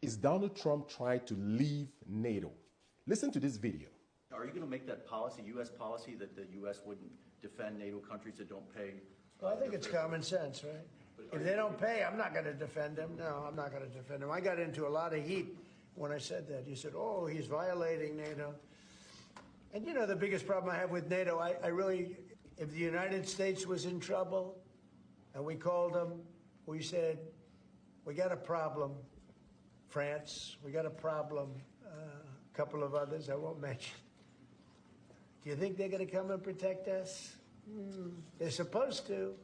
Is Donald Trump trying to leave NATO? Listen to this video. Are you going to make that policy, U.S. policy, that the U.S. wouldn't defend NATO countries that don't pay? Well, I think it's common sense, right? If they don't pay, I'm not going to defend them. No, I'm not going to defend them. I got into a lot of heat when I said that. You said, oh, he's violating NATO. And you know, the biggest problem I have with NATO, I really, if the United States was in trouble and we called them, we said, we got a problem, France, we got a problem, a couple of others I won't mention. Do you think they're going to come and protect us? They're supposed to.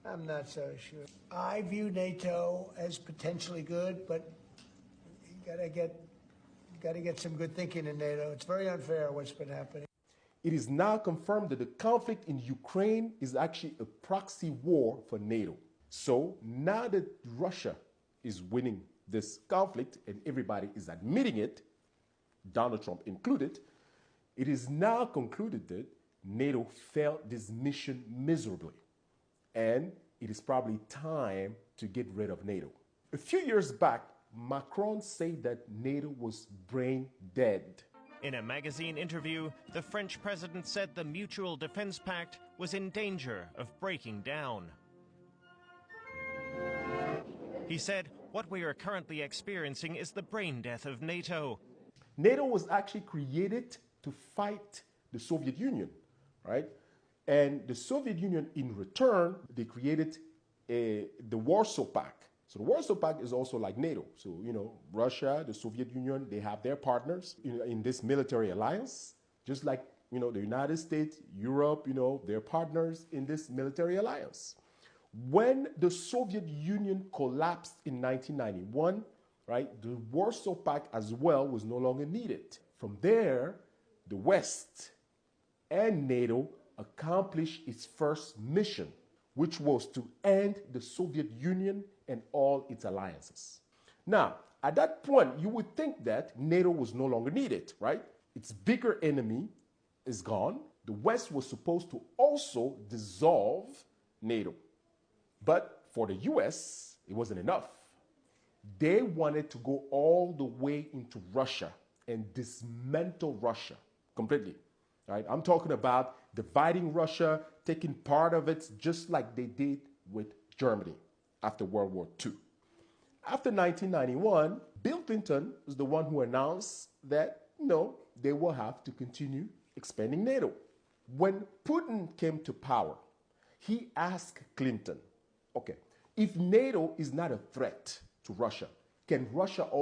I'm not so sure. I view NATO as potentially good, but you gotta get some good thinking in NATO. It's very unfair what's been happening. It is now confirmed that the conflict in Ukraine is actually a proxy war for NATO. So now that Russia is winning this conflict and everybody is admitting it, Donald Trump included, it is now concluded that NATO failed this mission miserably. And it is probably time to get rid of NATO. A few years back, Macron said that NATO was brain dead. In a magazine interview, the French president said the Mutual Defense Pact was in danger of breaking down. He said, what we are currently experiencing is the brain death of NATO. NATO was actually created to fight the Soviet Union, right? And the Soviet Union, in return, they created the Warsaw Pact. So the Warsaw Pact is also like NATO. So, you know, Russia, the Soviet Union, they have their partners in this military alliance, just like, you know, the United States, Europe, you know, they're partners in this military alliance. When the Soviet Union collapsed in 1991, right, the Warsaw Pact as well was no longer needed. From there, the West and NATO accomplished its first mission, which was to end the Soviet Union and all its alliances. Now, at that point, you would think that NATO was no longer needed, right? Its bigger enemy is gone. The West was supposed to also dissolve NATO. But for the US, it wasn't enough. They wanted to go all the way into Russia and dismantle Russia completely. Right? I'm talking about dividing Russia, taking part of it, just like they did with Germany after World War II. After 1991, Bill Clinton was the one who announced that, no, they will have to continue expanding NATO. When Putin came to power, he asked Clinton, okay, if NATO is not a threat to Russia, can Russia also